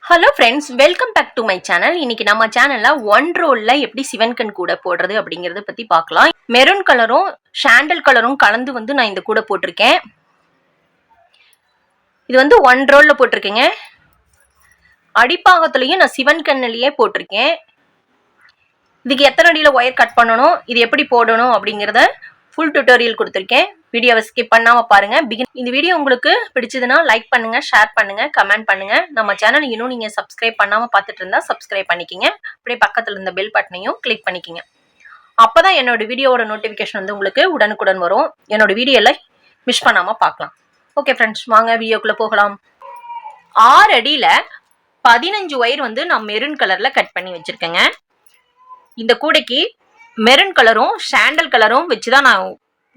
Hello friends, welcome back to my channel. இன்னைக்கு நம்ம சேனல்ல ஒன் ரோல்ல எப்படி சிவன்கண் கூட போடுறது அப்படிங்கறத பத்தி பார்க்கலாம். மெரூன் கலரும் சாண்டல் கலரும் கலந்து நான் இந்த கூட போட்டிருக்கேன். இது ஒன் ரோல்ல போட்டிருக்கேங்க. அடிப்பாகத்திலையும் நான் சிவன்கண்ணிலேயே போட்டிருக்கேன். இதுக்கு எத்தனை அடியில ஒயர் கட் பண்ணணும், இது எப்படி போடணும் அப்படிங்கறத ஃபுல் டியூட்டோரியல் கொடுத்திருக்கேன். வீடியோவை ஸ்கிப் பண்ணாம பாருங்க. இந்த வீடியோ உங்களுக்கு பிடிச்சதுன்னா லைக் பண்ணுங்க, ஷேர் பண்ணுங்க, கமெண்ட் பண்ணுங்க. நம்ம சேனல் இன்னும் நீங்க சப்ஸ்கிரைப் பண்ணாம பார்த்துட்டு இருந்தா சப்ஸ்கிரைப் பண்ணிக்கிங்க. அப்படியே பக்கத்துல இருந்த பெல் பட்டனையும் கிளிக் பண்ணிக்கிங்க. அப்பதான் என்னோட வீடியோவோட நோட்டிபிகேஷன் உங்களுக்கு உடனுக்குடன் வரும். என்னோட வீடியோல மிஸ் பண்ணாம பார்க்கலாம். ஓகே ஃப்ரெண்ட்ஸ், வாங்க வீடியோக்குள்ள போகலாம். 6 அடியில 15 ஒயர் நான் மெரூன் கலர்ல கட் பண்ணி வச்சிருக்கேங்க. இந்த கூடைக்கு மெரூன் கலரும் சாண்டல் கலரும் வச்சுதான் நான்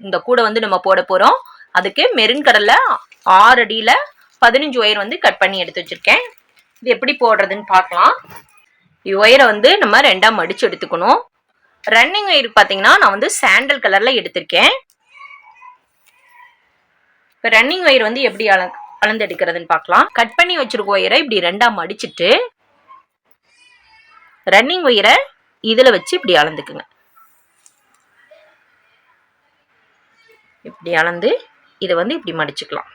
இந்த கூடை நம்ம போட போறோம். அதுக்கு மெரூன் கலர்ல 6 அடியில 15 ஒயர் கட் பண்ணி எடுத்து வச்சிருக்கேன். இது எப்படி போடுறதுன்னு பார்க்கலாம். ஒயரை நம்ம ரெண்டா மடிச்சு எடுத்துக்கணும். ரன்னிங் ஒயர் பாத்தீங்கன்னா நான் சாண்டல் கலர்ல எடுத்திருக்கேன். இப்ப ரன்னிங் ஒயர் எப்படி அளந்து எடுக்கிறதுன்னு பார்க்கலாம். கட் பண்ணி வச்சிருக்க ஒயரை இப்படி ரெண்டா மடிச்சுட்டு ரன்னிங் ஒயரை இதுல வச்சு இப்படி அளந்துக்குங்க. இப்படி அளந்து இதை இப்படி மடிச்சுக்கலாம்.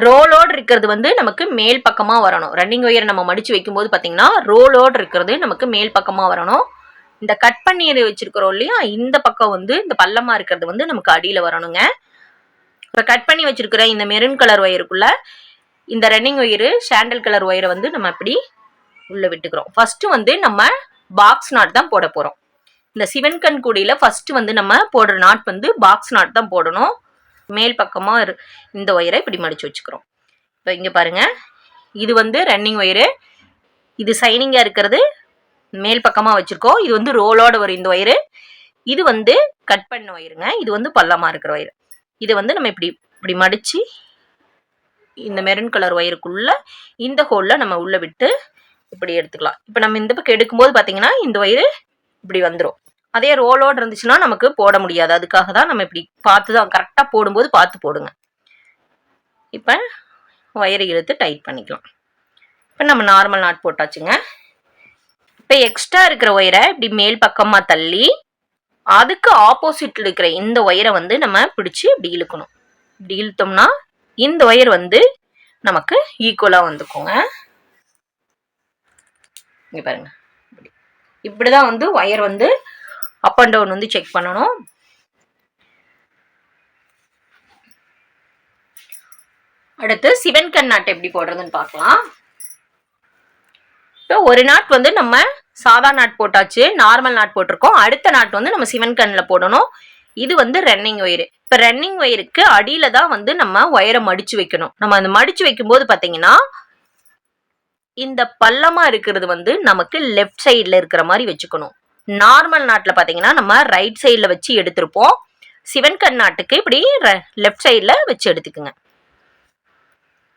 ரோலோடு இருக்கிறது நமக்கு மேல் பக்கமா வரணும். ரன்னிங் ஒயர் நம்ம மடிச்சு வைக்கும் போது பாத்தீங்கன்னா ரோலோடு இருக்கிறது நமக்கு மேல் பக்கமா வரணும். இந்த கட் பண்ணி வச்சிருக்கிறோம் இல்லையா, இந்த பக்கம் இந்த பள்ளமா இருக்கிறது நமக்கு அடியில வரணுங்க. இப்ப கட் பண்ணி வச்சிருக்கிற இந்த மெரூன் கலர் ஒயருக்குள்ள இந்த ரன்னிங் ஒயரு சாண்டல் கலர் ஒயரை நம்ம இப்படி உள்ள விட்டுக்கிறோம். ஃபர்ஸ்ட் நம்ம பாக்ஸ் நாட் தான் போட போறோம். இந்த சிவன்கண் கூடையில ஃபர்ஸ்ட் நம்ம போடுற நாட் பாக்ஸ் நாட் தான் போடணும். மேல் பக்கமா இந்த ஒயரை இப்படி மடிச்சு வச்சுக்கிறோம். இப்போ இங்க பாருங்க, இது ரன்னிங் ஒயரு, இது சைனிங்கா இருக்கிறது மேல் பக்கமா வச்சிருக்கோம். இது ரோலோட வரும் இந்த ஒயரு. இது கட் பண்ண ஒயருங்க. இது பள்ளமா இருக்கிற ஒயரு. இதை நம்ம இப்படி இப்படி மடிச்சு இந்த மெரூன் கலர் ஒயருக்குள்ள இந்த ஹோல்ல நம்ம உள்ள விட்டு இப்படி எடுத்துக்கலாம். இப்ப நம்ம இந்த பக்கம் எடுக்கும்போது பாத்தீங்கன்னா இந்த ஒயரு இப்படி வந்துடும். அதே ரோலோடு இருந்துச்சுன்னா நமக்கு போட முடியாது. அதுக்காக தான் நம்ம இப்படி பார்த்து தான் கரெக்டா போடும்போது பார்த்து போடுங்க. இப்ப ஒயரை இழுத்து டைட் பண்ணிக்கலாம். இப்ப நம்ம நார்மல் நாட் போட்டாச்சுங்க. இப்ப எக்ஸ்ட்ரா இருக்கிற ஒயரை இப்படி மேல் பக்கமா தள்ளி அதுக்கு ஆப்போசிட்ல இருக்கிற இந்த ஒயரை நம்ம பிடிச்சு இப்படி இழுக்கணும். இப்படி இழுத்தோம்னா இந்த ஒயர் நமக்கு ஈக்குவலா வந்துக்குங்க. இங்க பாருங்க, இப்படிதான் wire up and down check பண்ணணும். அடுத்து சிவன்கண் நாட் எப்படி போடுறதுன்னு பார்க்கலாம். இப்போ ஒரு நாட் நம்ம சாதா நாட் போட்டாச்சு, நார்மல் நாட் போட்டிருக்கோம். அடுத்த நாட் நம்ம சிவன்கண்ல போடணும். இது ரன்னிங் ஒயரு. இப்ப ரன்னிங் ஒயருக்கு அடியில தான் நம்ம ஒயரை மடிச்சு வைக்கணும். நம்ம அந்த மடிச்சு வைக்கும் போது பாத்தீங்கன்னா இந்த பள்ளமா இருக்கிறது நமக்கு லெஃப்ட் சைட்ல இருக்கிற மாதிரி வச்சுக்கணும். நார்மல் நாட்ல பாத்தீங்கன்னா நம்ம ரைட் சைட்ல வச்சு எடுத்திருப்போம். சிவன்கண் நாட்டுக்கு இப்படி லெஃப்ட் சைட்ல வச்சு எடுத்துக்குங்க.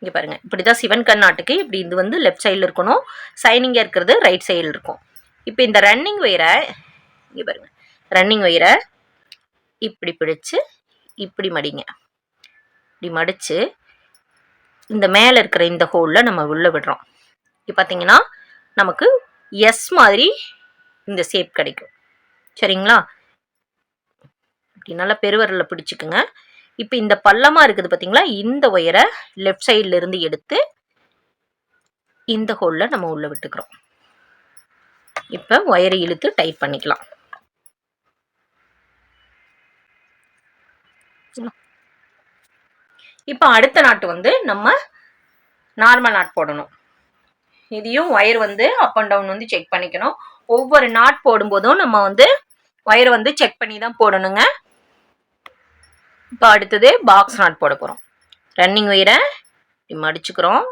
இங்க பாருங்க, இப்படிதான் சிவன்கண் நாட்டுக்கு இப்படி இது லெஃப்ட் சைட்ல இருக்கணும். சைனிங்கா இருக்கிறது ரைட் சைட்ல இருக்கும். இப்ப இந்த ரன்னிங் ஒயரை இங்க பாருங்க, ரன்னிங் ஒயரை இப்படி பிடிச்சு இப்படி மடிங்க. இப்படி மடிச்சு இந்த மேல இருக்கிற இந்த ஹோல்ல நம்ம உள்ள விடுறோம். இப்ப பாத்தீங்கன்னா நமக்கு எஸ் மாதிரி இந்த ஷேப் கிடைக்கும். சரிங்களா? இப்படி நல்லா பெருவரல பிடிச்சுக்குங்க. இப்ப இந்த பள்ளமா இருக்குது பாத்தீங்களா, இந்த ஒயரை லெஃப்ட் சைட்ல இருந்து எடுத்து இந்த ஹோல்ல நம்ம உள்ள விட்டுக்கிறோம். இப்ப ஒயரை இழுத்து டைட் பண்ணிக்கலாம். இப்ப அடுத்த நாட்டு நம்ம நார்மல் நாட் போடணும். இதையும் wire up and down check பண்ணிக்கணும். ஒவ்வொரு நாட் போடும்போதும் நம்ம ஒயரை செக் பண்ணி தான் போடணுங்க. இப்போ அடுத்தது பாக்ஸ் நாட் போட போறோம். ரன்னிங் ஒயரை மடிச்சுக்கிறோம்.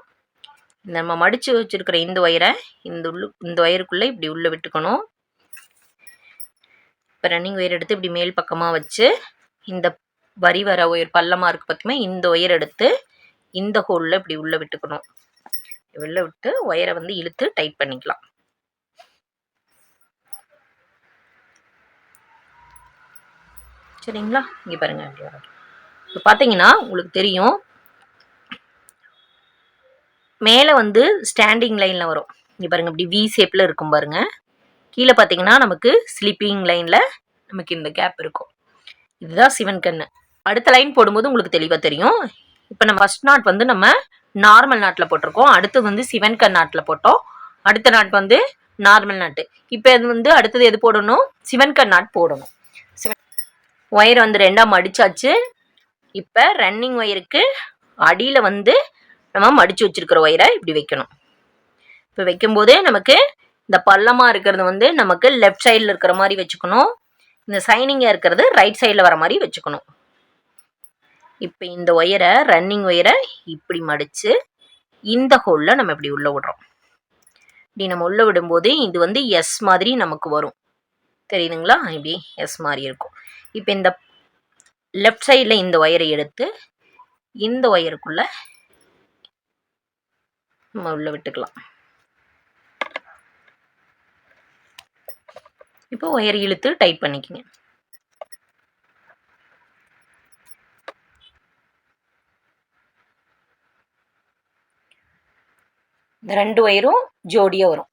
நம்ம மடிச்சு வச்சிருக்கிற இந்த ஒயரை இந்த ஒயருக்குள்ள இப்படி உள்ள விட்டுக்கணும். இப்போ ரன்னிங் ஒயர் எடுத்து இப்படி மேல் பக்கமா வச்சு இந்த வரி வர ஒயர் பள்ளமா இருக்கு பார்த்தீங்கன்னா, இந்த ஒயர் எடுத்து இந்த ஹோல்ல இப்படி உள்ள விட்டுக்கணும். உள்ள விட்டு ஒயரை இழுத்து டைட் பண்ணிக்கலாம். சரிங்களா? இங்க பாருங்க, இப்போ பாத்தீங்கன்னா உங்களுக்கு தெரியும் மேலே வந்து ஸ்டாண்டிங் லைனில் வரும். இங்கே பாருங்கள், இப்படி வி ஷேப்பில் இருக்கும் பாருங்கள். கீழே பார்த்தீங்கன்னா நமக்கு ஸ்லீப்பிங் லைனில் நமக்கு இந்த கேப் இருக்கும். இதுதான் சிவன் கண்ணு. அடுத்த லைன் போடும்போது உங்களுக்கு தெளிவாக தெரியும். இப்போ நம்ம ஃபர்ஸ்ட் நாட் வந்து நம்ம நார்மல் நாட்டில் போட்டிருக்கோம். அடுத்து வந்து சிவன் கண் நாட்டில் போட்டோம். அடுத்த நாட் வந்து நார்மல் நாட்டு. இப்போ இது வந்து அடுத்தது எது போடணும்? சிவன் கண் நாட் போடணும். ஒயரை வந்து ரெண்டாக மடிச்சாச்சு. இப்போ ரன்னிங் ஒயருக்கு அடியில் வந்து நம்ம மடித்து வச்சிருக்கிற ஒயரை இப்படி வைக்கணும். இப்போ வைக்கும்போதே நமக்கு இந்த பள்ளமாக இருக்கிறது வந்து நமக்கு லெஃப்ட் சைடில் இருக்கிற மாதிரி வச்சுக்கணும். இந்த சைனிங்காக இருக்கிறது ரைட் சைடில் வர மாதிரி வச்சுக்கணும். இப்போ இந்த ஒயரை ரன்னிங் ஒயரை இப்படி மடித்து இந்த ஹோலில் நம்ம இப்படி உள்ளே விடுறோம். இப்படி நம்ம உள்ளே விடும்போது இது வந்து எஸ் மாதிரி நமக்கு வரும். தெரியுதுங்களா? இப்படி எஸ் மாதிரி இருக்கும். இப்போ இந்த லெஃப்ட் சைடில் இந்த ஒயரை எடுத்து இந்த ஒயருக்குள்ள நம்ம உள்ள விட்டுக்கலாம். இப்போ ஒயர் இழுத்து டைட் பண்ணிக்கங்க. இந்த 2 ஒயரும் ஜோடியா வரும்.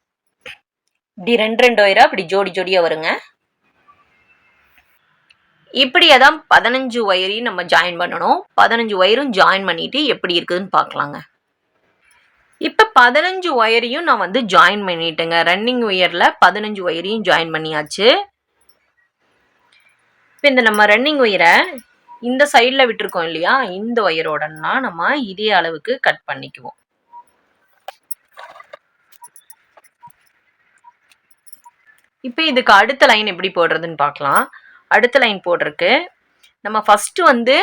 இப்படி 2 ஒயரா இப்படி ஜோடியா வருங்க. இப்படியே தான் 15 ஒயரையும் நம்ம ஜாயின் பண்ணணும். 15 ஒயரும் ஜாயின் பண்ணிட்டு எப்படி இருக்குதுன்னு பார்க்கலாங்க. இப்போ 15 ஒயரையும் நான் வந்து ஜாயின் பண்ணிட்டேங்க. ரன்னிங் ஒயரில் 15 ஒயரையும் ஜாயின் பண்ணியாச்சு. இப்போ இந்த நம்ம ரன்னிங் ஒயரை இந்த சைடில் விட்டுருக்கோம் இல்லையா, இந்த ஒயரோடனா நம்ம இதே அளவுக்கு கட் பண்ணிக்குவோம். இப்போ இதுக்கு அடுத்த லைன் எப்படி போடுறதுன்னு பார்க்கலாம். அடுத்த லைன் போடுறதுக்கு நம்ம ஃபஸ்ட்டு வந்து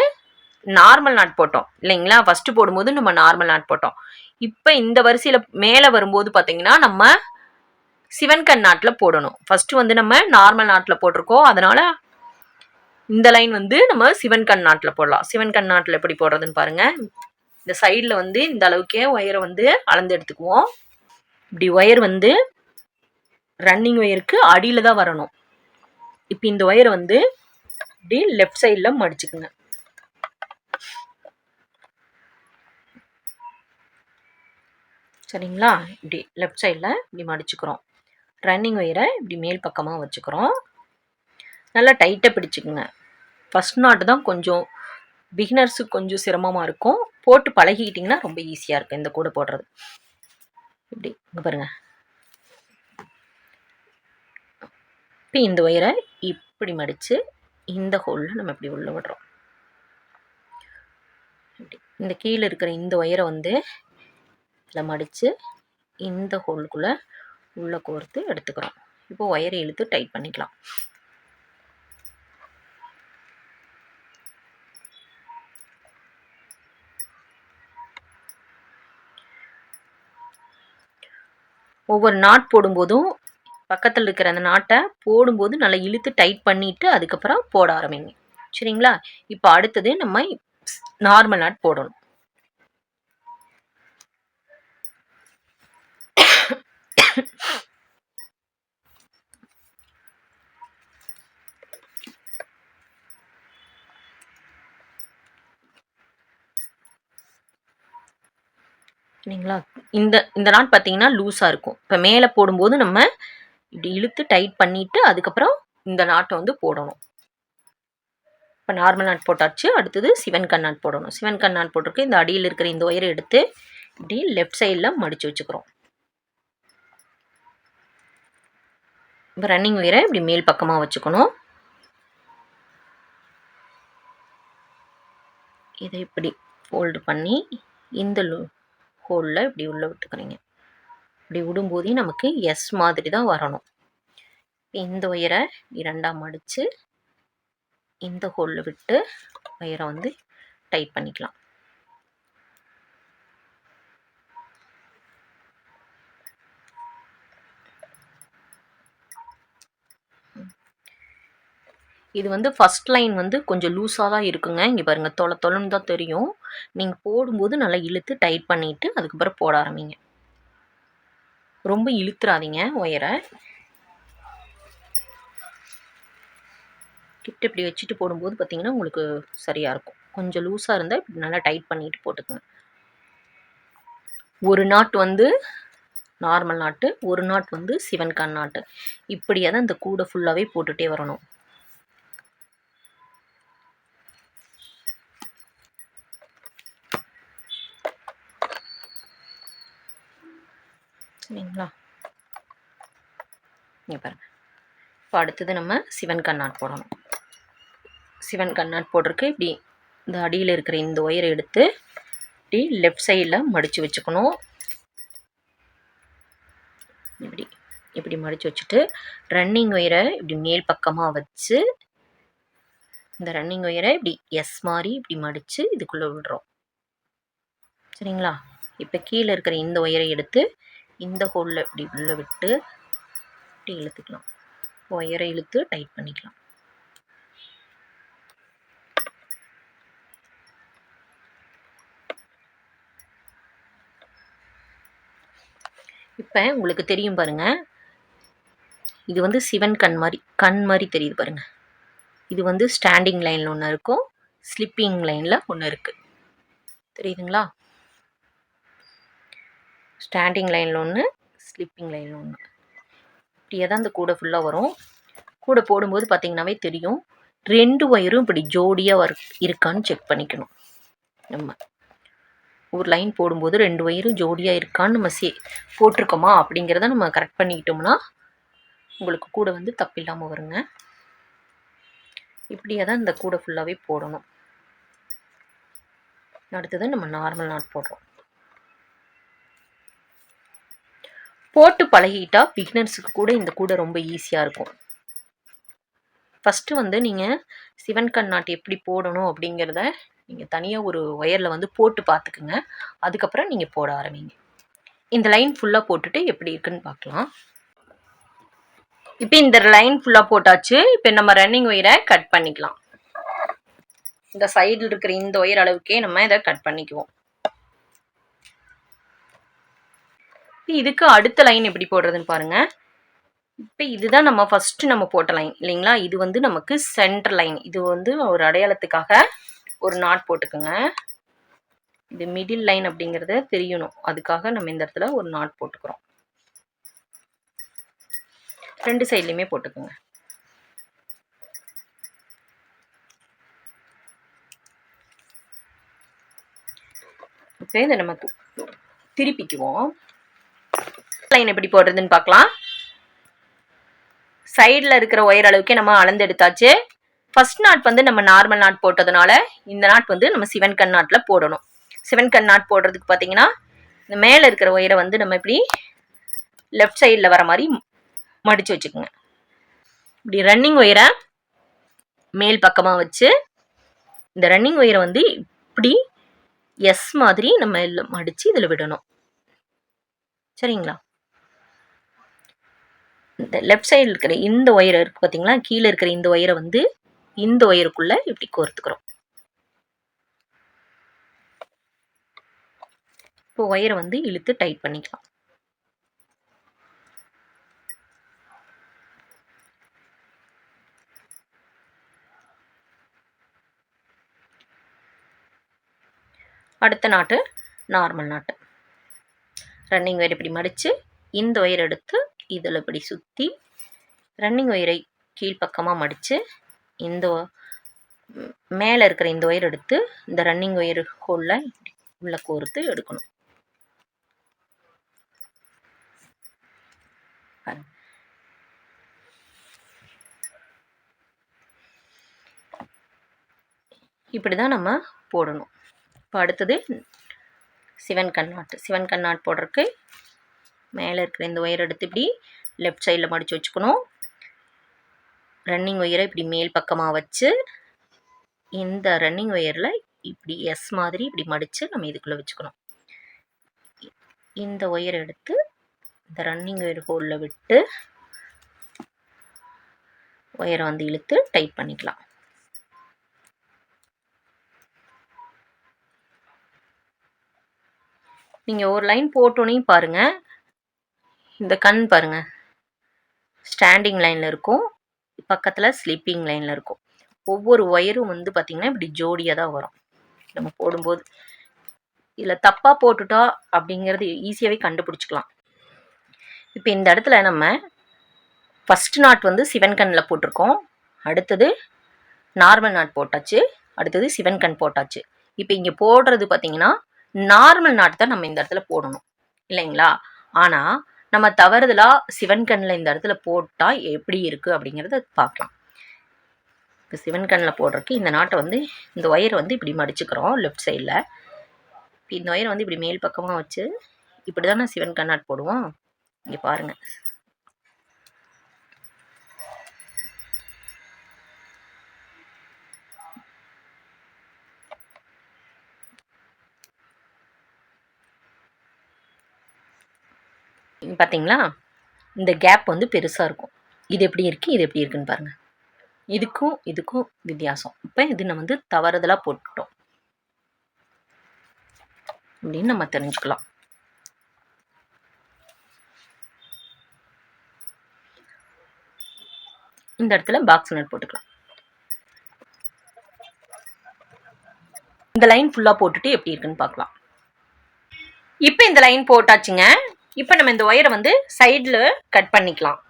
நார்மல் நாட் போட்டோம் இல்லைங்களா? ஃபஸ்ட்டு போடும்போது நம்ம நார்மல் நாட் போட்டோம். இப்போ இந்த வரிசையில் மேலே வரும்போது பார்த்தீங்கன்னா நம்ம சிவன் கண் நாட்டில் போடணும். ஃபஸ்ட்டு வந்து நம்ம நார்மல் நாட்டில் போட்டிருக்கோம். அதனால் இந்த லைன் வந்து நம்ம சிவன் கண் நாட்டில் போடலாம். சிவன் கண் நாட்டில் எப்படி போடுறதுன்னு பாருங்கள். இந்த சைடில் வந்து இந்த அளவுக்கே ஒயரை வந்து அளந்து எடுத்துக்குவோம். இப்படி ஒயர் வந்து ரன்னிங் ஒயருக்கு அடியில் தான் வரணும். இப்போ இந்த ஒயரை வந்து இப்படி லெஃப்ட் சைடில் மடிச்சுக்குங்க. சரிங்களா? இப்படி லெஃப்ட் சைடில் இப்படி மடிச்சுக்கிறோம். ரன்னிங் ஒயரை இப்படி மேல் பக்கமாக வச்சுக்கிறோம். நல்லா டைட்டாக பிடிச்சிக்குங்க. ஃபஸ்ட் நாட்டு தான் கொஞ்சம் பிகினர்ஸுக்கு கொஞ்சம் சிரமமாக இருக்கும். போட்டு பழகிக்கிட்டிங்கன்னா ரொம்ப ஈஸியாக இருக்கும் இந்த கூடை போடுறது. இப்படி இங்கே பாருங்கள். இப்போ இந்த ஒயரை இப்படி மடித்து இந்த ஹோலில் நம்ம இப்படி உள்ள விடுறோம். இப்படி இந்த கீழே இருக்கிற இந்த ஒயரை வந்து இதில் மடித்து இந்த ஹோலுக்குள்ளே உள்ளே கோர்த்து எடுத்துக்கிறோம். இப்போ ஒயரை இழுத்து டைட் பண்ணிக்கலாம். ஒவ்வொரு நாட் போடும்போதும் பக்கத்தில் இருக்கிற அந்த நாட்டை போடும்போது நல்லா இழுத்து டைட் பண்ணிவிட்டு அதுக்கப்புறம் போட ஆரம்பிங்க. சரிங்களா? இப்போ அடுத்தது நம்ம நார்மல் நாட் போடணும். சரிங்களா? இந்த நாட் பார்த்தீங்கன்னா லூஸாக இருக்கும். இப்போ மேலே போடும்போது நம்ம இப்படி இழுத்து டைட் பண்ணிவிட்டு அதுக்கப்புறம் இந்த நாட்டை வந்து போடணும். இப்போ நார்மல் நாட் போட்டாச்சு. அடுத்தது சிவன் கண் நாட் போடணும். சிவன் கண் நாட் போட்டிருக்கு. இந்த அடியில் இருக்கிற இந்த ஒயரை எடுத்து இப்படி லெஃப்ட் சைடில் மடித்து வச்சுக்கிறோம். இப்போ ரன்னிங் ஒயரை இப்படி மேல் பக்கமாக வச்சுக்கணும். இதை இப்படி ஃபோல்டு பண்ணி இந்த ஹோலில் இப்படி உள்ளே விட்டுக்கிறீங்க. இப்படி விடும்போதே நமக்கு எஸ் மாதிரி தான் வரணும். இந்த ஒயரை இரண்டாக மடித்து இந்த ஹோலில் விட்டு ஒயரை வந்து டைட் பண்ணிக்கலாம். இது வந்து ஃபஸ்ட் லைன் வந்து கொஞ்சம் லூஸாக தான் இருக்குங்க. இங்கே பாருங்கள், தொலைன்னு தான் தெரியும். நீங்கள் போடும்போது நல்லா இழுத்து டைட் பண்ணிவிட்டு அதுக்கப்புறம் போட ஆரம்பிங்க. ரொம்ப இழுத்துறாதீங்க ஒயரை. கிட்ட இப்படி வச்சுட்டு போடும்போது பார்த்தீங்கன்னா உங்களுக்கு சரியாக இருக்கும். கொஞ்சம் லூஸாக இருந்தால் இப்படி நல்லா டைட் பண்ணிவிட்டு போட்டுக்குங்க. ஒரு நாட் வந்து நார்மல் நாட்டு, ஒரு நாட் வந்து சிவன் கண் நாட்டு. இப்படியே தான் இந்த கூடை ஃபுல்லாகவே போட்டுகிட்டே வரணும். சரிங்களா? இங்கே பாருங்கள். இப்போ அடுத்தது நம்ம சிவன் கண் நாட் போடணும். சிவன் கண் நாட் போடுறதுக்கு இப்படி இந்த அடியில் இருக்கிற இந்த ஒயரை எடுத்து இப்படி லெஃப்ட் சைடில் மடித்து வச்சுக்கணும். இப்படி இப்படி மடித்து வச்சுட்டு ரன்னிங் ஒயரை இப்படி மேல் பக்கமாக வச்சு இந்த ரன்னிங் ஒயரை இப்படி எஸ் மாதிரி இப்படி மடித்து இதுக்குள்ளே விடுறோம். சரிங்களா? இப்போ கீழே இருக்கிற இந்த ஒயரை எடுத்து இந்த ஹோலில் இப்படி உள்ளே விட்டு இப்படி இழுத்துக்கலாம். ஒயரை இழுத்து டைட் பண்ணிக்கலாம். இப்போ உங்களுக்கு தெரியும் பாருங்கள், இது வந்து சிவன் கண் மாதிரி தெரியுது பாருங்கள். இது வந்து ஸ்டாண்டிங் லைனில் ஒன்று இருக்கும், ஸ்லிப்பிங் லைனில் ஒன்று இருக்குது. தெரியுதுங்களா? ஸ்டாண்டிங் லைனில் ஒன்று, ஸ்லிப்பிங் லைனில் ஒன்று. இப்படியே தான் இந்த கூடை ஃபுல்லாக வரும். கூடை போடும்போது பார்த்திங்கனாவே தெரியும், 2 ஒயரும் இப்படி ஜோடியாக இருக்கான்னு செக் பண்ணிக்கணும். நம்ம ஒரு லைன் போடும்போது 2 ஒயரும் ஜோடியாக இருக்கான்னு நம்ம போட்டிருக்கோமா அப்படிங்கிறத நம்ம கரெக்ட் பண்ணிக்கிட்டோம்னா உங்களுக்கு கூடை வந்து தப்பில்லாமல் வருங்க. இப்படியே தான் இந்த கூடை ஃபுல்லாகவே போடணும். அடுத்தது நம்ம நார்மல் நாட் போடுறோம். போட்டு பழகிட்டா பிகினர்ஸுக்கு கூட இந்த கூடை ரொம்ப ஈஸியாக இருக்கும். ஃபஸ்ட்டு வந்து நீங்கள் சிவன் கண் நாட் எப்படி போடணும் அப்படிங்கிறத நீங்கள் தனியாக ஒரு ஒயரில் வந்து போட்டு பார்த்துக்குங்க. அதுக்கப்புறம் நீங்கள் போட ஆரம்பிங்க. இந்த லைன் ஃபுல்லாக போட்டுட்டு எப்படி இருக்குன்னு பார்க்கலாம். இப்போ இந்த லைன் ஃபுல்லாக போட்டாச்சு. இப்போ நம்ம ரன்னிங் ஒயரை கட் பண்ணிக்கலாம். இந்த சைடில் இருக்கிற இந்த ஒயர் அளவுக்கே நம்ம இதை கட் பண்ணிக்குவோம். இதுக்கு அடுத்த லைன் எப்படி போடுறதுன்னு பாருங்கள். இப்போ இதுதான் நம்ம ஃபஸ்ட்டு நம்ம போட்ட லைன் இல்லைங்களா? இது வந்து நமக்கு சென்டர் லைன். இது வந்து ஒரு அடையாளத்துக்காக ஒரு நாட் போட்டுக்கோங்க. இது மிடில் லைன் அப்படிங்கிறத தெரியணும், அதுக்காக நம்ம இந்த இடத்துல ஒரு நாட் போட்டுக்கிறோம். 2 சைட்லையுமே போட்டுக்கோங்க. இப்போ இதை நம்ம திருப்பிக்குவோம். லைன் எப்படி போடுறதுன்னு பார்க்கலாம். சைடில் இருக்கிற ஒயர் அளவுக்கே நம்ம அளந்து எடுத்தாச்சு. ஃபர்ஸ்ட் நாட் வந்து நம்ம நார்மல் நாட் போட்டதுனால இந்த நாட் வந்து நம்ம சிவன் கண் நாட்டில் போடணும். சிவன் கண் நாட் போடுறதுக்கு பார்த்தீங்கன்னா இந்த மேலே இருக்கிற ஒயரை வந்து நம்ம இப்படி லெஃப்ட் சைடில் வர மாதிரி மடித்து வச்சுக்கோங்க. இப்படி ரன்னிங் ஒயரை மேல் பக்கமாக வச்சு இந்த ரன்னிங் ஒயரை வந்து இப்படி எஸ் மாதிரி நம்ம மடித்து இதில் விடணும். சரிங்களா? இந்த லெஃப்ட் சைடில் இருக்கிற இந்த ஒயரை இருக்குது பார்த்தீங்களா, கீழே இருக்கிற இந்த ஒயரை வந்து இந்த ஒயருக்குள்ளே இப்படி கோர்த்துக்கிறோம். இப்போ ஒயரை வந்து இழுத்து டைட் பண்ணிக்கலாம். அடுத்த நாட்டு நார்மல் நாட்டு. ரன்னிங் ஒயர் இப்படி மடித்து இந்த ஒயர் எடுத்து இதில் இப்படி சுற்றி ரன்னிங் ஒயரை கீழ்ப்பக்கமாக மடித்து இந்த மேலே இருக்கிற இந்த ஒயர் எடுத்து இந்த ரன்னிங் ஒயர் ஹோலில் உள்ள கோர்த்து எடுக்கணும். இப்படி தான் நம்ம போடணும். இப்போ அடுத்தது சிவன் கண் நாட்டு. சிவன் கண் நாட் போடுறதுக்கு மேலே இருக்கிற இந்த ஒயர் எடுத்து இப்படி லெஃப்ட் சைடில் மடித்து வச்சுக்கணும். ரன்னிங் ஒயரை இப்படி மேல் பக்கமாக வச்சு இந்த ரன்னிங் ஒயரில் இப்படி எஸ் மாதிரி இப்படி மடித்து நம்ம இதுக்குள்ளே வச்சுக்கணும். இந்த ஒயரை எடுத்து இந்த ரன்னிங் ஒயர் ஹோலில் விட்டு ஒயரை வந்து இழுத்து டைட் பண்ணிக்கலாம். நீங்கள் ஒரு லைன் போட்டோன்னே பாருங்கள், இந்த கண் பாருங்கள் ஸ்டாண்டிங் லைனில் இருக்கும், பக்கத்தில் ஸ்லீப்பிங் லைனில் இருக்கும். ஒவ்வொரு ஒயரும் வந்து பார்த்திங்கன்னா இப்படி ஜோடியாக தான் வரும் நம்ம போடும்போது. இதில் தப்பாக போட்டுட்டா அப்படிங்கிறது ஈஸியாகவே கண்டுபிடிச்சிக்கலாம். இப்போ இந்த இடத்துல நம்ம ஃபஸ்ட் நாட் வந்து சிவன் கண்ணில் போட்டிருக்கோம், அடுத்தது நார்மல் நாட் போட்டாச்சு, அடுத்தது சிவன் கண் போட்டாச்சு. இப்போ இங்கே போடுறது பார்த்தீங்கன்னா நார்மல் நாட் தான் நம்ம இந்த இடத்துல போடணும் இல்லைங்களா? ஆனால் நம்ம தவறுதலாக சிவன் கண்ணில் இந்த இடத்துல போட்டால் எப்படி இருக்குது அப்படிங்கிறத பார்க்கலாம். இப்போ சிவன் கண்ணில் போடுறதுக்கு இந்த நாட்டை வந்து இந்த ஒயரை வந்து இப்படி மடிச்சுக்கிறோம் லெஃப்ட் சைடில். இப்போ இந்த ஒயரை வந்து இப்படி மேல் பக்கமாக வச்சு இப்படி தானே சிவன் கண் நாட் போடுவோம். இங்கே பாருங்கள், பார்த்தீங்களா? இந்த கேப் வந்து பெருசாக இருக்கும். இது எப்படி இருக்குது, இது எப்படி இருக்குன்னு பாருங்கள். இதுக்கும் இதுக்கும் வித்தியாசம். இப்போ இது நம்ம வந்து தவறுதலாக போட்டுட்டோம் அப்படின்னு நம்ம தெரிஞ்சுக்கலாம். இந்த இடத்துல பாக்ஸ் நட் போட்டுக்கலாம். இந்த லைன் ஃபுல்லாக போட்டுட்டு எப்படி இருக்குன்னு பார்க்கலாம். இப்போ இந்த லைன் போட்டாச்சுங்க. இப்போ நம்ம இந்த ஒயரை வந்து சைடில் கட் பண்ணிக்கலாம்.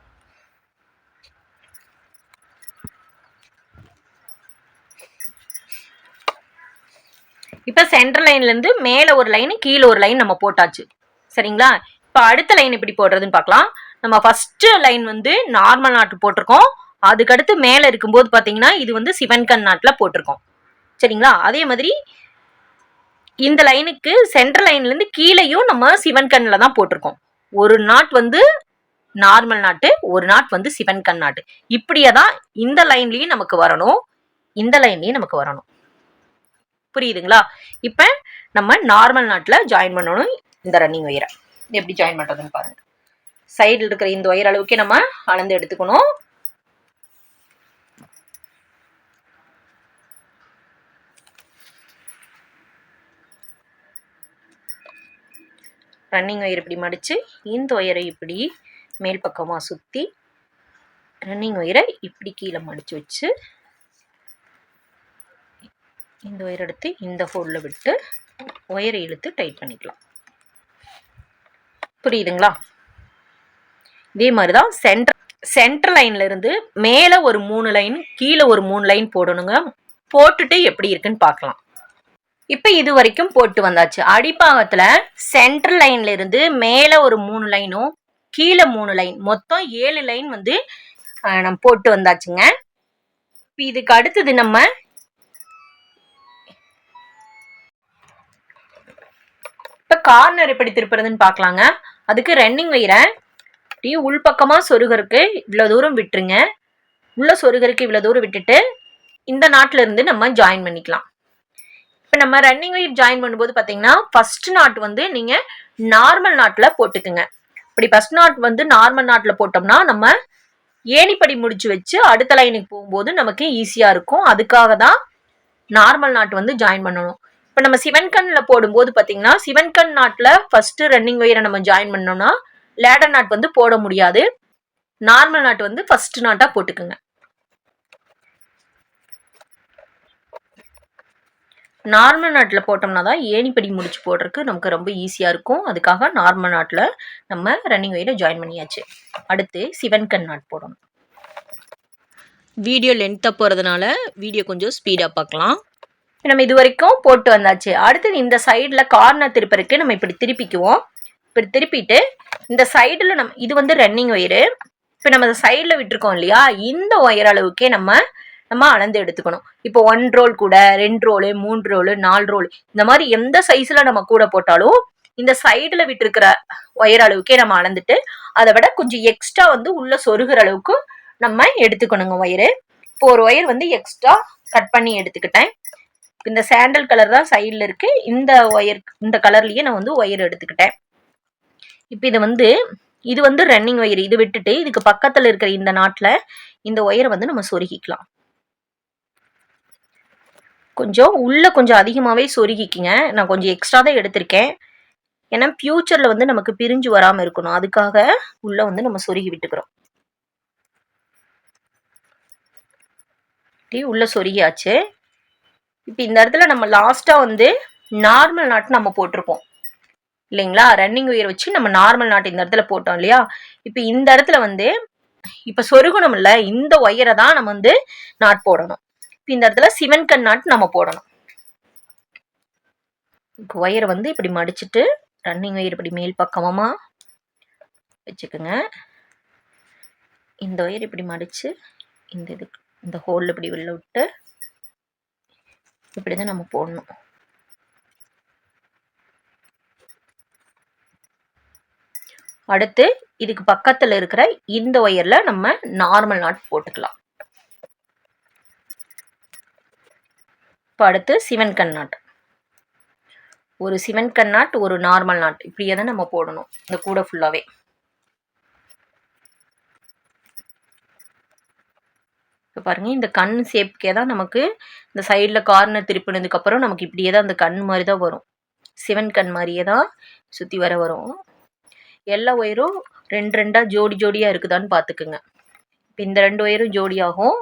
இப்போ சென்டர் லைன்லேருந்து மேலே ஒரு லைன் கீழே ஒரு லைன் நம்ம போட்டாச்சு சரிங்களா? இப்போ அடுத்த லைன் எப்படி போடுறதுன்னு பார்க்கலாம். நம்ம ஃபஸ்ட்டு லைன் வந்து நார்மல் நாட்டு போட்டிருக்கோம், அதுக்கடுத்து மேலே இருக்கும்போது பார்த்தீங்கன்னா இது வந்து சிவன் கண் நாட்டில் போட்டிருக்கோம் சரிங்களா? அதே மாதிரி இந்த லைனுக்கு சென்டர் லைன்லேருந்து கீழேயும் நம்ம சிவன் கண்ணில் தான் போட்டிருக்கோம். ஒரு நாட் வந்து நார்மல் நாட்டு, ஒரு நாட் வந்து சிவன் கண் நாட்டு. இப்படியே தான் இந்த லைன்லேயும் நமக்கு வரணும், இந்த லைன்லேயும் நமக்கு வரணும். புரியுதுங்களா? இப்போ நம்ம நார்மல் நாட்டில் ஜாயின் பண்ணணும். இந்த ரன்னிங் ஒயரை எப்படி ஜாயின் பண்ணுறதுன்னு பாருங்க. சைடில் இருக்கிற இந்த ஒயர் அளவுக்கே நம்ம அளந்து எடுத்துக்கணும். ரன்னிங் ஒயர் இப்படி மடித்து இந்த ஒயரை இப்படி மேல் பக்கமாக சுற்றி ரன்னிங் ஒயரை இப்படி கீழே மடித்து வச்சு இந்த ஒயர் எடுத்து இந்த ஹோலில் விட்டு ஒயரை இழுத்து டைட் பண்ணிக்கலாம். புரியுதுங்களா? இதே மாதிரி தான் சென்டர் லைன்ல இருந்து மேலே ஒரு 3 லைன் கீழே ஒரு 3 லைன் போடணுங்க. போட்டுட்டு எப்படி இருக்குன்னு பார்க்கலாம். இப்போ இது வரைக்கும் போட்டு வந்தாச்சு. அடிப்பாகத்தில் சென்டர் லைன்ல இருந்து மேலே ஒரு 3 லைனும் கீழே 3 லைன், மொத்தம் 7 லைன் வந்து நம்ம போட்டு வந்தாச்சுங்க. இப்போ இதுக்கு அடுத்தது நம்ம இப்போ கார்னர் எப்படி திருப்புறதுன்னு பார்க்கலாங்க. அதுக்கு ரன்னிங் ஒயரை உள்பக்கமாக சொருகருக்கு இவ்வளோ தூரம் விட்டுருங்க. உள்ள சொருகருக்கு இவ்வளோ தூரம் விட்டுட்டு இந்த நாட்டில் இருந்து நம்ம ஜாயின் பண்ணிக்கலாம். இப்போ நம்ம ரன்னிங் ஒயர் ஜாயின் பண்ணும்போது பார்த்தீங்கன்னா ஃபர்ஸ்ட் நாட் வந்து நீங்கள் நார்மல் நாட்டில் போட்டுக்குங்க. இப்படி ஃபர்ஸ்ட் நாட் வந்து நார்மல் நாட்டில் போட்டோம்னா நம்ம ஏணிப்படி முடிச்சு வச்சு அடுத்த லைனுக்கு போகும்போது நமக்கு ஈஸியாக இருக்கும். அதுக்காக தான் நார்மல் நாட் வந்து ஜாயின் பண்ணணும். இப்போ நம்ம சிவன் கண்ணில் போடும்போது பார்த்தீங்கன்னா சிவன் கண் நாட்டில் ஃபர்ஸ்ட் ரன்னிங் ஒயரை நம்ம ஜாயின் பண்ணோம்னா லேடர் நாட் வந்து போட முடியாது. நார்மல் நாட் வந்து ஃபர்ஸ்ட் நாட்டாக போட்டுக்குங்க. நார்மல் நாட்டில் போட்டோம்னா தான் ஏணிப்படி முடிச்சு போடுறதுக்கு நமக்கு ரொம்ப ஈஸியாக இருக்கும். அதுக்காக நார்மல் நாட்டில் நம்ம ரன்னிங் ஒயரை ஜாயின் பண்ணியாச்சு. அடுத்து சிவன் கண் நாட் போடணும். வீடியோ லென்த்தாக போகிறதுனால வீடியோ கொஞ்சம் ஸ்பீடாக பார்க்கலாம். நம்ம இது வரைக்கும் போட்டு வந்தாச்சு. அடுத்தது இந்த சைடில் கார்னர் திருப்பருக்கு நம்ம இப்படி திருப்பிக்குவோம். இப்படி திருப்பிட்டு இந்த சைடில் நம்ம இது வந்து ரன்னிங் ஒயரு. இப்போ நம்ம இந்த சைடில் விட்டுருக்கோம் இல்லையா, இந்த ஒயர் அளவுக்கே நம்ம அளந்து எடுத்துக்கணும். இப்போ 1 ரோல் கூட 2 ரோலு 3 ரோலு 4 ரோல் இந்த மாதிரி எந்த சைஸில் நம்ம கூட போட்டாலும் இந்த சைடில் விட்டுருக்கிற ஒயர் அளவுக்கே நம்ம அளந்துட்டு அதை விட கொஞ்சம் எக்ஸ்ட்ரா வந்து உள்ள சொருகிற அளவுக்கு நம்ம எடுத்துக்கணுங்க ஒயரு. இப்போ ஒரு ஒயர் வந்து எக்ஸ்ட்ரா கட் பண்ணி எடுத்துக்கிட்டேன். இந்த சாண்டல் கலர் தான் சைடில் இருக்கு. இந்த ஒயர் இந்த கலர்லயே நான் வந்து ஒயர் எடுத்துக்கிட்டேன். இப்போ இது வந்து ரன்னிங் ஒயர். இது விட்டுட்டு இதுக்கு பக்கத்தில் இருக்கிற இந்த நாட்டில் இந்த ஒயரை வந்து நம்ம சொருகிக்கலாம். கொஞ்சம் அதிகமாகவே சொருகிக்கிங்க. நான் கொஞ்சம் எக்ஸ்ட்ரா தான் எடுத்திருக்கேன். ஏன்னா ஃபியூச்சரில் வந்து நமக்கு பிரிஞ்சு வராமல் இருக்கணும். அதுக்காக உள்ள வந்து நம்ம சொருகி விட்டுக்கிறோம். உள்ள சொருகியாச்சு. இப்போ இந்த இடத்துல நம்ம லாஸ்ட்டாக வந்து நார்மல் நாட் நம்ம போட்டிருப்போம் இல்லைங்களா? ரன்னிங் ஒயர் வச்சு நம்ம நார்மல் நாட் இந்த இடத்துல போட்டோம் இல்லையா? இப்போ இந்த இடத்துல வந்து இப்ப சொருகணும்ல, இந்த ஒயரை தான் நம்ம வந்து நாட் போடணும். இந்த இடத்துல சிவன் கண் நாட் நம்ம போடணும். ஒயரை வந்து இப்படி மடிச்சுட்டு ரன்னிங் ஒயர் இப்படி மேல் பக்கமா வச்சுக்கோங்க. இந்த ஒயர் இப்படி மடிச்சு இந்த ஹோல்ல இப்படி உள்ள விட்டு இப்படிதான் நம்ம போடணும். அடுத்து இதுக்கு பக்கத்துல இருக்கிற இந்த ஒயர்ல நம்ம நார்மல் நாட் போட்டுக்கலாம். இப்போ அடுத்து சிவன் கண் நாட். ஒரு சிவன் கண் நாட், ஒரு நார்மல் நாட், இப்படியே தான் நம்ம போடணும் இந்த கூட ஃபுல்லாவே. இப்போ பாருங்க, இந்த கண் ஷேப்கே தான் நமக்கு இந்த சைடில் கார்னர் திருப்பினதுக்கு அப்புறம் நமக்கு இப்படியே தான் அந்த கண் மாதிரி தான் வரும். சிவன் கண் மாதிரியே தான் சுற்றி வரும். எல்லா ஒயரும் ரெண்டு ரெண்டா ஜோடி ஜோடியாக இருக்குதான்னு பார்த்துக்குங்க. இப்போ இந்த 2 ஒயரும் ஜோடியாகும்.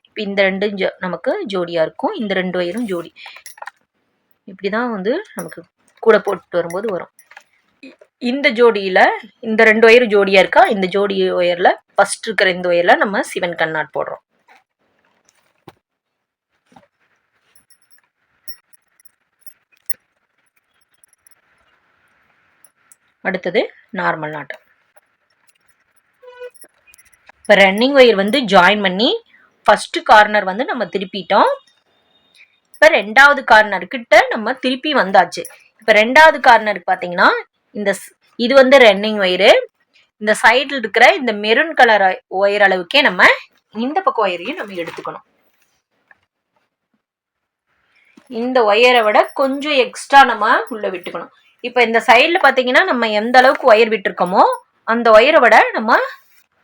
இப்போ இந்த 2 நமக்கு ஜோடியாக இருக்கும். இந்த 2 ஒயரும் ஜோடி. இப்படி தான் வந்து நமக்கு கூட போட்டு வரும்போது வரும். இந்த ஜோடியில் இந்த 2 ஒயரும் ஜோடியாக இருக்கா? இந்த ஜோடி ஒயரில் ஃபர்ஸ்ட் இருக்கிற இந்த ஒயரில் நம்ம சிவன் கண் நாட் போடுறோம். அடுத்தது நார்மல் நாட். இப்போ ரன்னிங் ஒயர் வந்து ஜாயின் பண்ணி ஃபர்ஸ்ட் கார்னர் வந்து நம்ம திருப்பிட்டோம். இப்போ 2வது கார்னர் கிட்ட நம்ம திருப்பி வந்தாச்சு. இப்போ 2வது கார்னருக்கு பார்த்தீங்கன்னா இது வந்து ரன்னிங் ஒயரு. இந்த சைடில் இருக்கிற இந்த மெரூன் கலர் ஒயர் அளவுக்கே நம்ம இந்த பக்கம் ஒயரையும் நம்ம எடுத்துக்கணும். இந்த ஒயரை விட கொஞ்சம் எக்ஸ்ட்ரா நம்ம உள்ள விட்டுக்கணும். இப்போ இந்த சைடில் பார்த்தீங்கன்னா நம்ம எந்த அளவுக்கு ஒயர் விட்டுருக்கோமோ அந்த ஒயரை விட நம்ம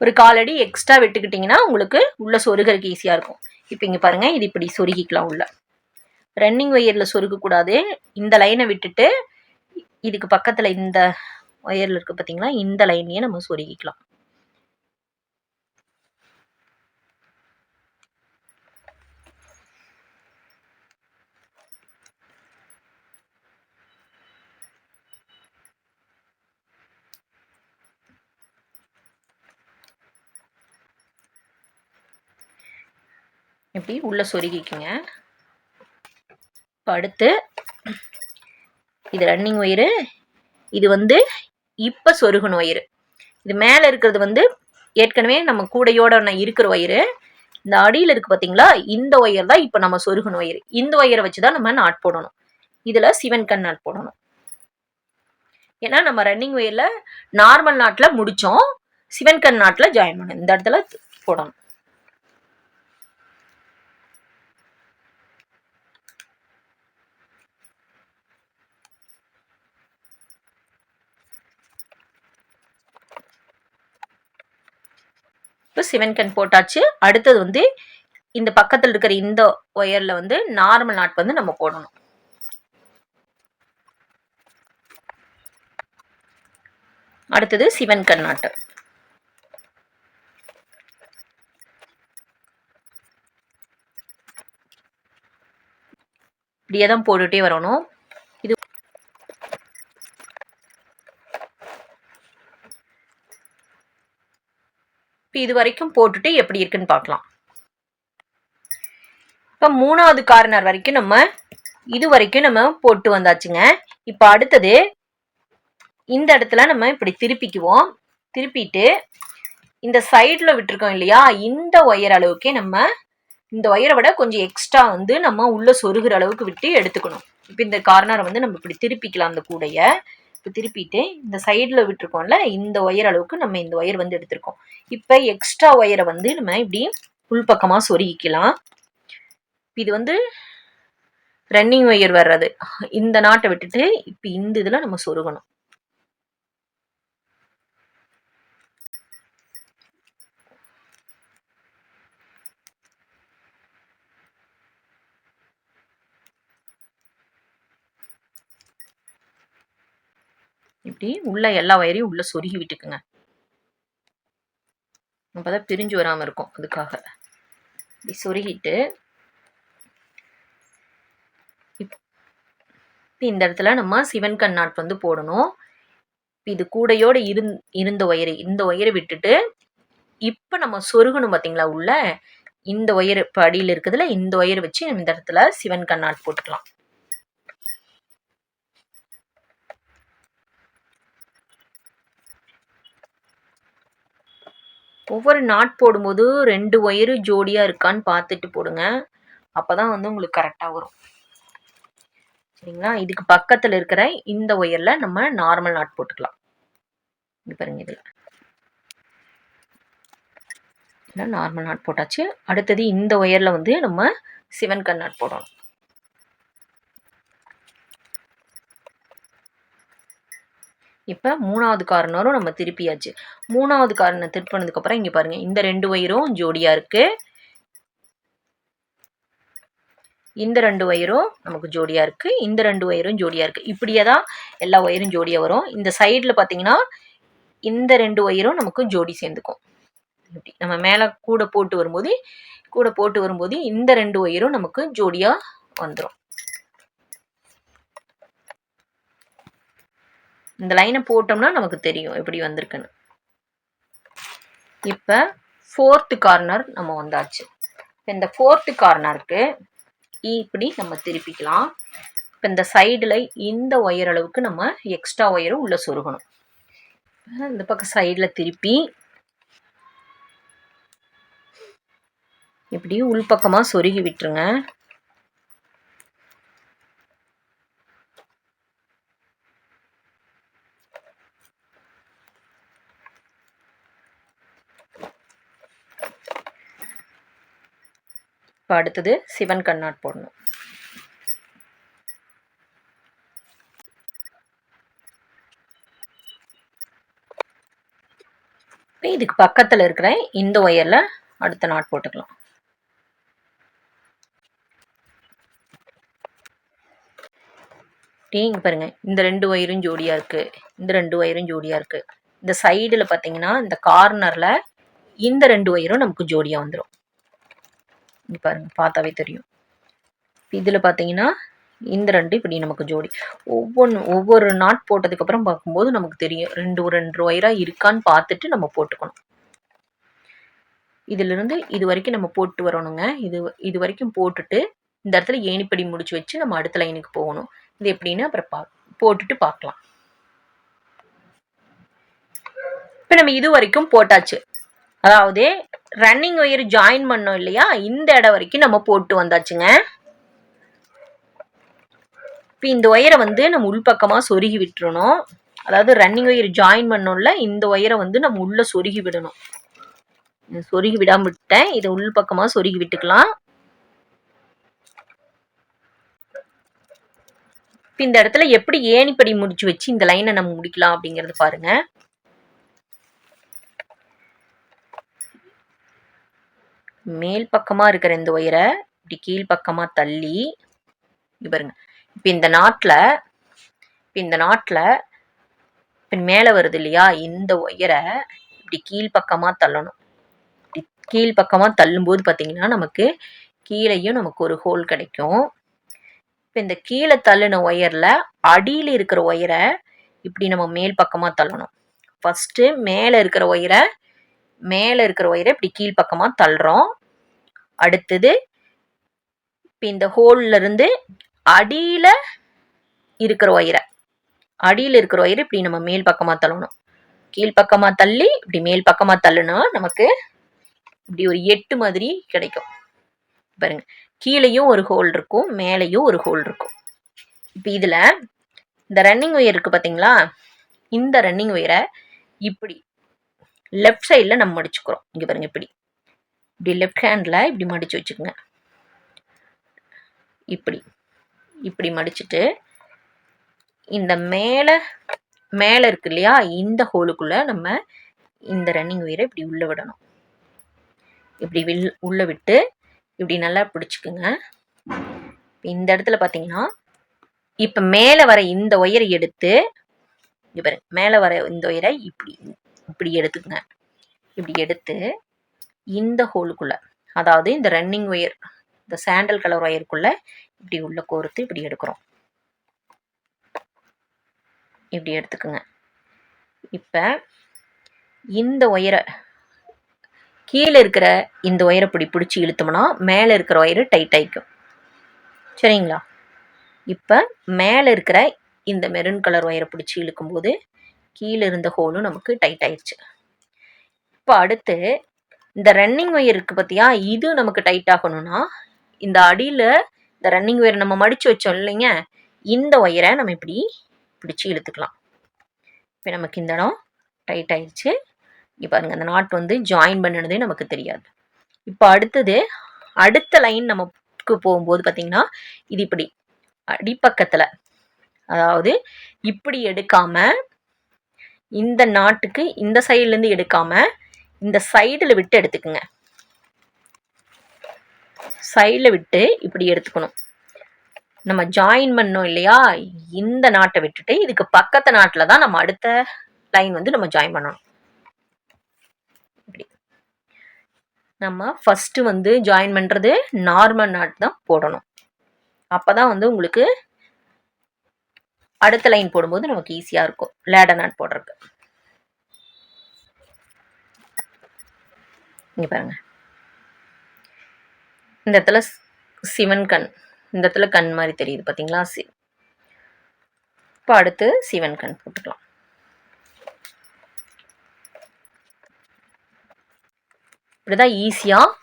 ஒரு 1/4 அடி எக்ஸ்ட்ரா விட்டுக்கிட்டிங்கன்னா உங்களுக்கு உள்ள சொருகிறதுக்கு ஈஸியாக இருக்கும். இப்போ இங்கே பாருங்கள், இது இப்படி சொருகிக்கலாம். உள்ள ரன்னிங் ஒயரில் சொருகக்கூடாது. இந்த லைனை விட்டுட்டு இதுக்கு பக்கத்தில் இந்த ஒயரில் இருக்குது பார்த்தீங்களா, இந்த லைனையே நம்ம சொருகிக்கலாம். இப்படி உள்ள சொருகிக்குங்க. இப்போ அடுத்து இது ரன்னிங் ஒயரு, இது வந்து இப்போ சொருகணும் ஒயரு. இது மேலே இருக்கிறது வந்து ஏற்கனவே நம்ம கூடையோட இருக்கிற ஒயரு. இந்த அடியில் இருக்கு பார்த்தீங்களா, இந்த ஒயர் தான் இப்போ நம்ம சொருகணும் ஒயரு. இந்த ஒயரை வச்சு தான் நம்ம நாட் போடணும். இதில் சிவன் கண் நாட் போடணும். ஏன்னா நம்ம ரன்னிங் ஒயரில் நார்மல் நாட்டில் முடித்தோம், சிவன் கண் நாட்டில் ஜாயின் பண்ணணும். இந்த இடத்துல போடணும். இப்போ சிவன் கண் போட்டாச்சு. அடுத்தது வந்து இந்த பக்கத்தில் இருக்கிற இந்த ஒயர்ல வந்து நார்மல் நாட் வந்து நம்ம போடணும். அடுத்தது சிவன் கண் நாட்டு. இப்படியே தான் போட்டுட்டே வரணும். இது வரைக்கும் போட்டுட்டு எப்படி இருக்குன்னு பார்க்கலாம். இப்போ 3வது கார்னர் வரைக்கும் நம்ம இது வரைக்கும் நம்ம போட்டு வந்தாச்சுங்க. இப்போ அடுத்தது இந்த இடத்துல நம்ம இப்படி திருப்பிக்குவோம். திருப்பிட்டு இந்த சைடில் விட்டுருக்கோம் இல்லையா, இந்த ஒயர் அளவுக்கே நம்ம இந்த ஒயரை விட கொஞ்சம் எக்ஸ்ட்ரா வந்து நம்ம உள்ள சொருகிற அளவுக்கு விட்டு எடுத்துக்கணும். இப்போ இந்த கார்னரை வந்து நம்ம இப்படி திருப்பிக்கலாம். அந்த கூடைய இப்போ திருப்பிட்டு இந்த சைடில் விட்டுருக்கோம்ல, இந்த ஒயர் அளவுக்கு நம்ம இந்த ஒயர் வந்து எடுத்திருக்கோம். இப்போ எக்ஸ்ட்ரா ஒயரை வந்து நம்ம இப்படி உள்பக்கமாக சொருகிக்கலாம். இது வந்து ரன்னிங் ஒயர் வர்றது. இந்த நாட்டை விட்டுட்டு இப்போ இந்த இதில் நம்ம சொருகணும். இப்படி உள்ள எல்லா ஒயரையும் உள்ள சொருகி விட்டுக்குங்க. அப்பதான் பிரிஞ்சு வராம இருக்கும். அதுக்காக இப்படி சொருகிட்டு இப்போ இந்த இடத்துல நம்ம சிவன் கண் நாட் வந்து போடணும். இது கூடையோட இருந்த ஒயரு இந்த ஒயரை விட்டுட்டு இப்போ நம்ம சொருகணும் பார்த்தீங்களா உள்ள, இந்த ஒயர் இப்போ அடியில் இருக்குதுல, இந்த ஒயர் வச்சு இந்த இடத்துல சிவன் கண் நாட் போட்டுக்கலாம். ஒவ்வொரு நாட் போடும்போது 2 ஒயரு ஜோடியா இருக்கான்னு பார்த்துட்டு போடுங்க. அப்பதான் வந்து உங்களுக்கு கரெக்டா வரும். சரிங்களா? இதுக்கு பக்கத்துல இருக்கிற இந்த ஒயர்ல நம்ம நார்மல் நாட் போட்டுக்கலாம். இங்க பாருங்க இதுல. நார்மல் நாட் போட்டாச்சு. அடுத்தது இந்த ஒயர்ல வந்து நம்ம சிவன் கண் நாட் போடணும். இப்போ 3வது கார்னரும் நம்ம திருப்பியாச்சு. 3வது கார்னர் திருப்பினதுக்கு அப்புறம் இங்க பாருங்க இந்த 2 ஒயரும் ஜோடியா இருக்கு. இந்த 2 ஒயரும் நமக்கு ஜோடியா இருக்கு. இந்த 2 ஒயரும் ஜோடியா இருக்கு. இப்படியே தான் எல்லா ஒயரும் ஜோடியா வரும். இந்த சைடுல பாத்தீங்கன்னா இந்த 2 ஒயரும் நமக்கு ஜோடி சேர்ந்துக்கும். இப்படி நம்ம மேல கூட போட்டு வரும்போது இந்த 2 ஒயரும் நமக்கு ஜோடியா வந்துரும். இந்த லைனை போட்டோம்னா நமக்கு தெரியும் எப்படி வந்திருக்குன்னு. இப்ப 4th கார்னர் நம்ம வந்தாச்சு. இந்த 4th கார்னருக்கு இப்படி நம்ம திருப்பிக்கலாம். இப்போ இந்த சைடில் இந்த ஒயர் அளவுக்கு நம்ம எக்ஸ்ட்ரா ஒயரும் உள்ள சொருகணும். இந்த பக்கம் சைடில் திருப்பி இப்படி உள்பக்கமாக சொருகி விட்டுருங்க. இப்போ அடுத்தது சிவன் கண் நாட் போடணும். இப்போ இதுக்கு பக்கத்தில் இருக்கிற இந்த ஒயரில் அடுத்த நாட் போட்டுக்கலாம். இங்கே பாருங்க இந்த 2 ஒயரும் ஜோடியாக இருக்குது. இந்த 2 ஒயரும் ஜோடியாக இருக்குது. இந்த சைடில் பார்த்தீங்கன்னா இந்த கார்னரில் இந்த 2 ஒயரும் நமக்கு ஜோடியாக வந்துடும். இங்கே பாருங்க பார்த்தாவே தெரியும். இதில் பார்த்தீங்கன்னா இந்த 2 இப்படி நமக்கு ஜோடி. ஒவ்வொரு நாட் போட்டதுக்கப்புறம் பார்க்கும்போது நமக்கு தெரியும் 2 ஒயராக இருக்கான்னு பார்த்துட்டு நம்ம போட்டுக்கணும். இதிலிருந்து இது வரைக்கும் நம்ம போட்டு வரணுங்க. இது வரைக்கும் போட்டுட்டு இந்த இடத்துல ஏணிப்படி முடிச்சு வச்சு நம்ம அடுத்த லைனுக்கு போகணும். இது எப்படின்னு அப்புறம் போட்டுட்டு பார்க்கலாம். இப்போ நம்ம இது வரைக்கும் போட்டாச்சு. அதாவது ரன்னிங் ஒயர் ஜாயின் பண்ணோம் இல்லையா, இந்த இடம் வரைக்கும் நம்ம போட்டு வந்தாச்சுங்க. இப்போ இந்த ஒயரை வந்து நம்ம உள்பக்கமாக சொருகி விட்டுறணும். அதாவது ரன்னிங் ஒயர் ஜாயின் பண்ணோம்ல, இந்த ஒயரை வந்து நம்ம உள்ள சொருகி விடணும். சொருகி விடாம விட்டேன். இதை உள்பக்கமாக சொருகி விட்டுக்கலாம். இப்போ இந்த இடத்துல எப்படி ஏணிப்படி முடிச்சு வச்சு இந்த லைனை நம்ம முடிக்கலாம் அப்படிங்கிறது பாருங்க. மேல் பக்கமா இருக்கிற இந்த ஒயரை இப்படி கீழ் பக்கமா தள்ளி பாருங்க. இப்போ இந்த நாட்டில் இப்போ மேலே வருது இல்லையா, இந்த ஒயரை இப்படி கீழ்பக்கமா தள்ளணும். இப்படி கீழ்பக்கமா தள்ளும்போது பார்த்தீங்கன்னா நமக்கு கீழேயும் நமக்கு ஒரு ஹோல் கிடைக்கும். இப்போ இந்த கீழே தள்ளின ஒயரில் அடியில் இருக்கிற ஒயரை இப்படி நம்ம மேல் பக்கமாக தள்ளணும். ஃபஸ்ட்டு மேலே இருக்கிற ஒயரை இப்படி கீழ்பக்கமாக தள்ளுறோம். அடுத்தது இப்போ இந்த ஹோல்ல இருந்து அடியில் இருக்கிற ஒயரை இப்படி நம்ம மேல் பக்கமாக தள்ளணும். கீழ்பக்கமாக தள்ளி இப்படி மேல் பக்கமாக தள்ளுனா நமக்கு இப்படி ஒரு 8 மாதிரி கிடைக்கும். பாருங்க, கீழேயும் ஒரு ஹோல் இருக்கும், மேலேயும் ஒரு ஹோல் இருக்கும். இப்போ இதில் இந்த ரன்னிங் ஒயர் இருக்குது பார்த்தீங்களா, இந்த ரன்னிங் ஒயரை இப்படி லெஃப்ட் சைடில் நம்ம மடிச்சுக்கிறோம். இங்கே பாருங்க, இப்படி லெஃப்ட் ஹேண்டில் இப்படி மடித்து வச்சுக்கோங்க. இப்படி மடிச்சுட்டு இந்த மேலே இருக்கு இல்லையா, இந்த ஹோலுக்குள்ளே நம்ம இந்த ரன்னிங் ஒயரை இப்படி உள்ளே விடணும். இப்படி உள்ளே விட்டு இப்படி நல்லா பிடிச்சிக்குங்க. இந்த இடத்துல பார்த்தீங்கன்னா இப்போ மேலே வர இந்த ஒயரை எடுத்து மேலே வர இந்த ஒயரை இப்படி எடுத்துக்குங்க. இப்படி எடுத்து இந்த ஹோலுக்குள்ள, அதாவது இந்த ரன்னிங் ஒயர், இந்த சாண்டல் கலர் ஒயருக்குள்ள இப்படி உள்ள கோர்த்து இப்படி எடுக்கிறோம். இப்படி எடுத்துக்குங்க. இப்போ இந்த ஒயரை கீழே இருக்கிற இந்த ஒயரை பிடிச்சி இழுத்தோம்னா மேலே இருக்கிற ஒயரு டைட் ஆகிக்கும். சரிங்களா? இப்போ மேலே இருக்கிற இந்த மெரூன் கலர் ஒயரை பிடிச்சி இழுக்கும்போது கீழே இருந்த ஹோலும் நமக்கு டைட் ஆயிடுச்சு. இப்போ அடுத்து இந்த ரன்னிங் ஒயர் இருக்குது பார்த்தியா, இது நமக்கு டைட் ஆகணும்னா இந்த அடியில் இந்த ரன்னிங் ஒயர் நம்ம மடித்து வச்சோம் இல்லைங்க, இந்த ஒயரை நம்ம இப்படி பிடிச்சி இழுத்துக்கலாம். இப்போ நமக்கு இந்த இடம் டைட் ஆயிடுச்சு. இப்போ பாருங்கள், அந்த நாட் வந்து ஜாயின் பண்ணினதே நமக்கு தெரியாது. இப்போ அடுத்த லைன் நமக்கு போகும்போது பார்த்திங்கன்னா இது இப்படி அடிப்பக்கத்தில், அதாவது இப்படி எடுக்காமல் இந்த நாட்டுக்கு இந்த சைட்லேருந்து எடுக்காமல் இந்த சைடில் விட்டு எடுத்துக்குங்க. சைடில் விட்டு இப்படி எடுத்துக்கணும். நம்ம ஜாயின் பண்ணோம் இல்லையா, இந்த நாட்டை விட்டுட்டு இதுக்கு பக்கத்து நாட்டில் தான் நம்ம அடுத்த லைன் வந்து நம்ம ஜாயின் பண்ணணும். இப்படி நம்ம ஃபஸ்ட்டு வந்து ஜாயின் பண்ணுறது நார்மல் நாட் தான் போடணும். அப்போ தான் வந்து உங்களுக்கு அடுத்த லைன் போடும்போது நமக்கு ஈஸியாக இருக்கும் லேடர் நாட் போடுறதுக்கு. இங்கே பாருங்கள், இந்த இடத்துல சிவன் கண், இந்த இடத்துல கண் மாதிரி தெரியுது பார்த்தீங்களா? இப்போ அடுத்து சிவன் கண் போட்டுக்கலாம். இப்படிதான் ஈஸியாக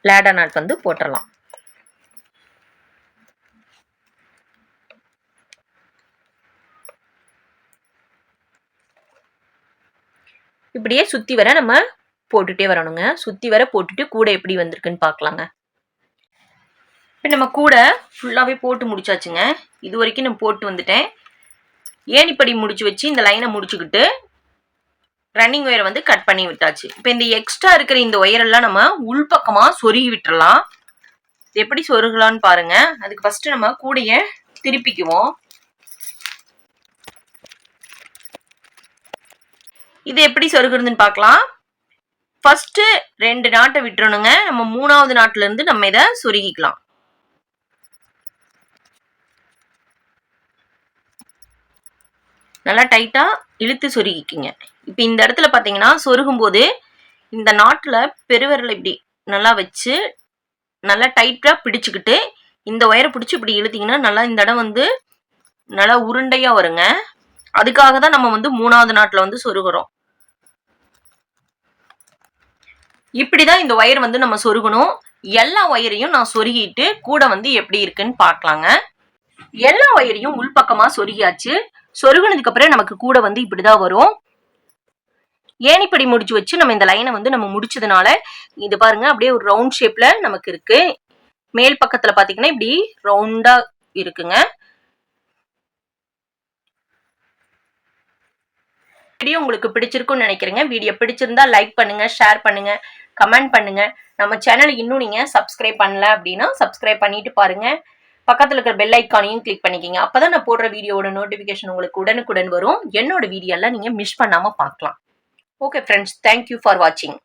லேடர் நாட் வந்து போட்டுடலாம். இப்படியே சுற்றி வர நம்ம போட்டுகிட்டே வரணுங்க. சுற்றி வர போட்டுட்டு கூட எப்படி வந்திருக்குன்னு பார்க்கலாங்க. இப்போ நம்ம கூட ஃபுல்லாகவே போட்டு முடிச்சாச்சுங்க. இது வரைக்கும் நான் போட்டு வந்துட்டேன். ஏணிப்படி முடிச்சு வச்சு இந்த லைனை முடிச்சுக்கிட்டு ரன்னிங் ஒயரை வந்து கட் பண்ணி விட்டாச்சு. இப்போ இந்த எக்ஸ்ட்ரா இருக்கிற இந்த ஒயரெல்லாம் நம்ம உள்பக்கமாக சொருகி விட்டுறலாம். எப்படி சொருகலான்னு பாருங்க. அதுக்கு ஃபஸ்ட்டு நம்ம கூடைய திருப்பிக்குவோம். இது எப்படி சொருகுறதுன்னு பார்க்கலாம். ஃபஸ்ட்டு 2 நாட்டை விட்டுறணுங்க. நம்ம 3வது நாட்டிலேருந்து நம்ம இதை சொருகிக்கலாம். நல்லா டைட்டாக இழுத்து சொருகிக்குங்க. இப்போ இந்த இடத்துல பார்த்தீங்கன்னா சொருகும் போது இந்த நாட்டில் பெருவிரலை இப்படி நல்லா வச்சு நல்லா டைட்டாக பிடிச்சிக்கிட்டு இந்த ஒயரை பிடிச்சி இப்படி இழுத்தீங்கன்னா நல்லா இந்த இடம் வந்து நல்லா உருண்டையாக வருங்க. அதுக்காக தான் நம்ம வந்து 3வது நாட்டில் வந்து சொருகிறோம். இப்படி தான் இந்த ஒயர் வந்து நம்ம சொருகணும். எல்லா ஒயரையும் நான் சொருகிட்டு கூட வந்து எப்படி இருக்குன்னு பார்க்கலாங்க. எல்லா ஒயரையும் உள்பக்கமாக சொருகியாச்சு. சொருகுனதுக்கு அப்புறம் நமக்கு கூட வந்து இப்படிதான் வரும். ஏணிப்படி முடிச்சு வச்சு நம்ம இந்த லைனை வந்து நம்ம முடிச்சதுனால இது பாருங்க அப்படியே ஒரு ரவுண்ட் ஷேப்ல நமக்கு இருக்கு. மேல் பக்கத்துல பாத்தீங்கன்னா இப்படி ரவுண்டா இருக்குங்க. வீடியோ உங்களுக்கு பிடிச்சிருக்கும்னு நினைக்கிறேங்க. வீடியோ பிடிச்சிருந்தா லைக் பண்ணுங்க, ஷேர் பண்ணுங்க, கமெண்ட் பண்ணுங்க. நம்ம சேனல் இன்னும் நீங்க சப்ஸ்கிரைப் பண்ணல அப்படின்னா சப்ஸ்கிரைப் பண்ணிட்டு பாருங்க. பக்கத்தில் இருக்கிற பெல் ஐக்கானையும் கிளிக் பண்ணிக்கிங்க. அப்பதான் நான் போடுற வீடியோட நோட்டிஃபிகேஷன் உங்களுக்கு உடனுக்குடன் வரும். என்னோட வீடியோலாம் நீங்க மிஸ் பண்ணாம பார்க்கலாம். ஓகே ஃப்ரெண்ட்ஸ், தேங்க்யூ ஃபார் வாட்சிங்.